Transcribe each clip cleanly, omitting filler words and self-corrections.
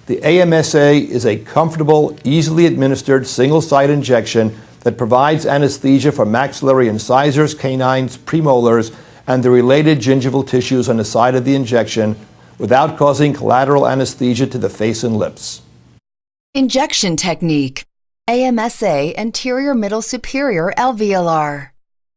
The AMSA is a comfortable, easily administered single-site injection that provides anesthesia for maxillary incisors, canines, premolars, and the related gingival tissues on the site of the injection without causing collateral anesthesia to the face and lips. Injection technique. AMSA anterior middle superior alveolar.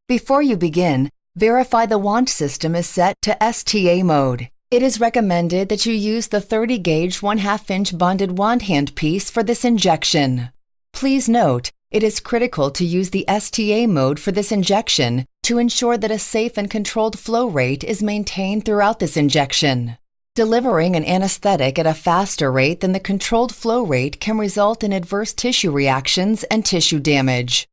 Before you begin, verify the wand system is set to STA mode. It is recommended that you use the 30-gauge 1/2-inch bonded wand handpiece for this injection. Please note, it is critical to use the STA mode for this injection to ensure that a safe and controlled flow rate is maintained throughout this injection. Delivering an anesthetic at a faster rate than the controlled flow rate can result in adverse tissue reactions and tissue damage.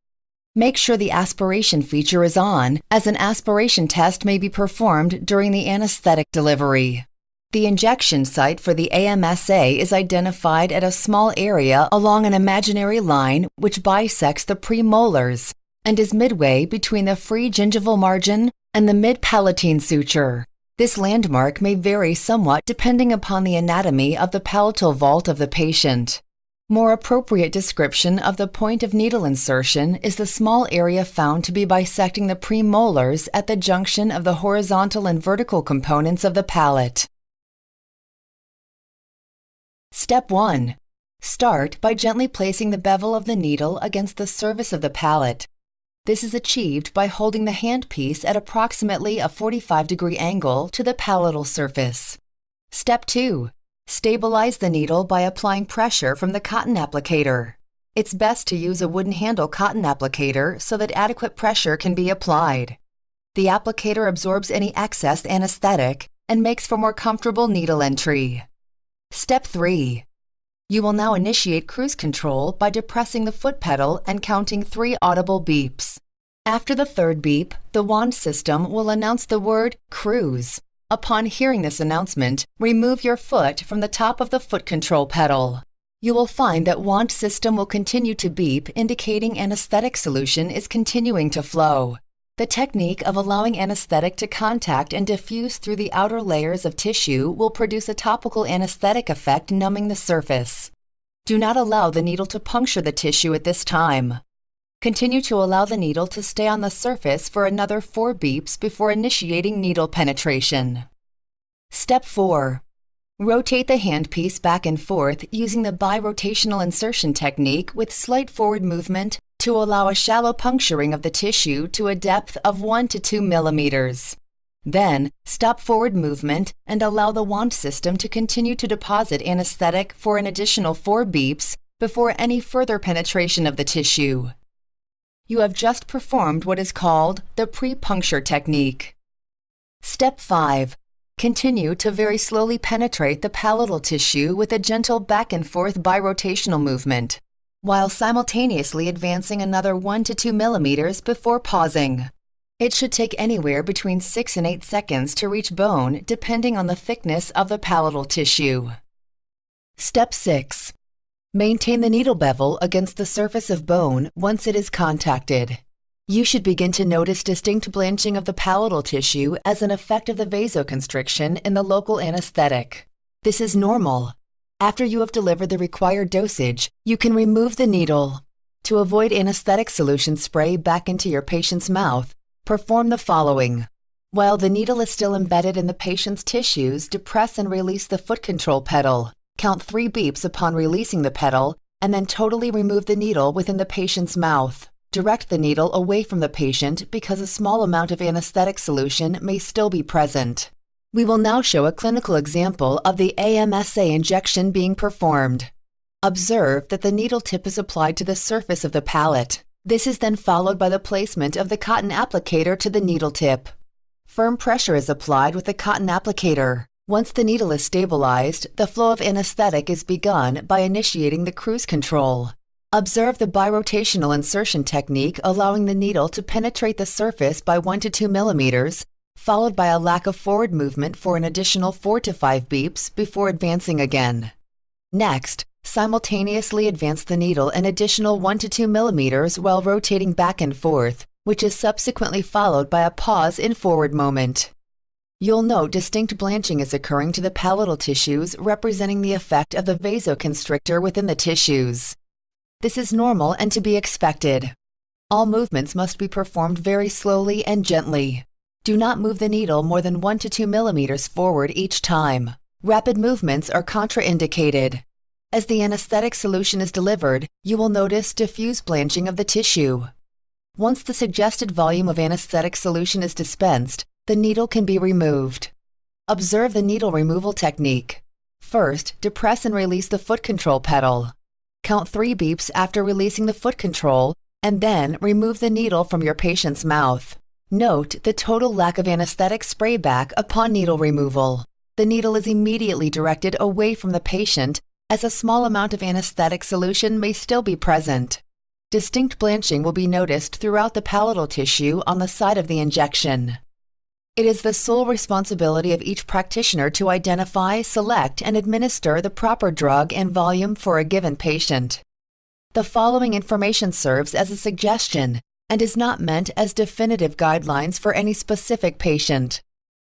Make sure the aspiration feature is on, as an aspiration test may be performed during the anesthetic delivery. The injection site for the AMSA is identified at a small area along an imaginary line which bisects the premolars and is midway between the free gingival margin and the mid-palatine suture. This landmark may vary somewhat depending upon the anatomy of the palatal vault of the patient. More appropriate description of the point of needle insertion is the small area found to be bisecting the premolars at the junction of the horizontal and vertical components of the palate. Step 1. Start by gently placing the bevel of the needle against the surface of the palate. This is achieved by holding the handpiece at approximately a 45-degree angle to the palatal surface. Step 2. Stabilize the needle by applying pressure from the cotton applicator. It's best to use a wooden handle cotton applicator so that adequate pressure can be applied. The applicator absorbs any excess anesthetic and makes for more comfortable needle entry. Step 3. You will now initiate cruise control by depressing the foot pedal and counting 3 audible beeps. After the 3rd beep, the wand system will announce the word cruise. Upon hearing this announcement, remove your foot from the top of the foot control pedal. You will find that wand system will continue to beep, indicating anesthetic solution is continuing to flow. The technique of allowing anesthetic to contact and diffuse through the outer layers of tissue will produce a topical anesthetic effect numbing the surface. Do not allow the needle to puncture the tissue at this time. Continue to allow the needle to stay on the surface for another 4 beeps before initiating needle penetration. Step 4. Rotate the handpiece back and forth using the birotational insertion technique with slight forward movement to allow a shallow puncturing of the tissue to a depth of 1 to 2 millimeters. Then, stop forward movement and allow the wand system to continue to deposit anesthetic for an additional 4 beeps before any further penetration of the tissue. You have just performed what is called the pre-puncture technique. Step 5. Continue to very slowly penetrate the palatal tissue with a gentle back and forth birotational movement, while simultaneously advancing another 1 to 2 millimeters before pausing. It should take anywhere between 6 and 8 seconds to reach bone, depending on the thickness of the palatal tissue. Step 6. Maintain the needle bevel against the surface of bone once it is contacted. You should begin to notice distinct blanching of the palatal tissue as an effect of the vasoconstriction in the local anesthetic. This is normal. After you have delivered the required dosage, you can remove the needle. To avoid anesthetic solution spray back into your patient's mouth, perform the following. While the needle is still embedded in the patient's tissues, depress and release the foot control pedal. Count 3 beeps upon releasing the pedal, and then totally remove the needle within the patient's mouth. Direct the needle away from the patient because a small amount of anesthetic solution may still be present. We will now show a clinical example of the AMSA injection being performed. Observe that the needle tip is applied to the surface of the palate. This is then followed by the placement of the cotton applicator to the needle tip. Firm pressure is applied with the cotton applicator. Once the needle is stabilized, the flow of anesthetic is begun by initiating the cruise control. Observe the birotational insertion technique allowing the needle to penetrate the surface by 1 to 2 millimeters, followed by a lack of forward movement for an additional 4 to 5 beeps before advancing again. Next, simultaneously advance the needle an additional 1 to 2 millimeters while rotating back and forth, which is subsequently followed by a pause in forward moment. You'll note distinct blanching is occurring to the palatal tissues, representing the effect of the vasoconstrictor within the tissues. This is normal and to be expected. All movements must be performed very slowly and gently. Do not move the needle more than 1 to 2 millimeters forward each time. Rapid movements are contraindicated. As the anesthetic solution is delivered, you will notice diffuse blanching of the tissue. Once the suggested volume of anesthetic solution is dispensed, the needle can be removed. Observe the needle removal technique. First, depress and release the foot control pedal. Count 3 beeps after releasing the foot control, and then remove the needle from your patient's mouth. Note the total lack of anesthetic spray back upon needle removal. The needle is immediately directed away from the patient, as a small amount of anesthetic solution may still be present. Distinct blanching will be noticed throughout the palatal tissue on the site of the injection. It is the sole responsibility of each practitioner to identify, select, and administer the proper drug and volume for a given patient. The following information serves as a suggestion and is not meant as definitive guidelines for any specific patient.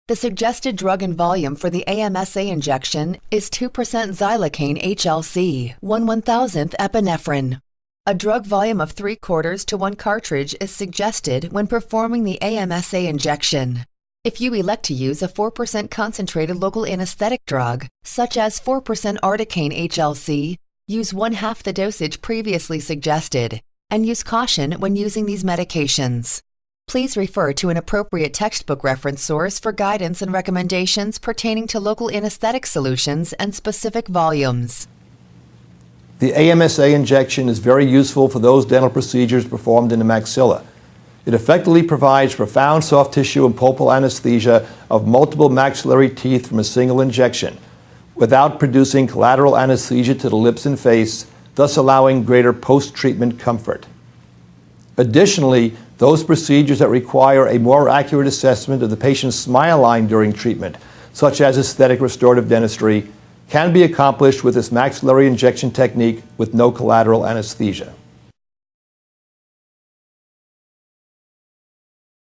The suggested drug and volume for the AMSA injection is 2% xylocaine HLC, 1/1000th epinephrine. A drug volume of 3/4 to 1 cartridge is suggested when performing the AMSA injection. If you elect to use a 4% concentrated local anesthetic drug, such as 4% articaine HLC, use 1/2 the dosage previously suggested, and use caution when using these medications. Please refer to an appropriate textbook reference source for guidance and recommendations pertaining to local anesthetic solutions and specific volumes. The AMSA injection is very useful for those dental procedures performed in the maxilla. It effectively provides profound soft tissue and pulpal anesthesia of multiple maxillary teeth from a single injection, without producing collateral anesthesia to the lips and face, thus allowing greater post-treatment comfort. Additionally, those procedures that require a more accurate assessment of the patient's smile line during treatment, such as aesthetic restorative dentistry, can be accomplished with this maxillary injection technique with no collateral anesthesia.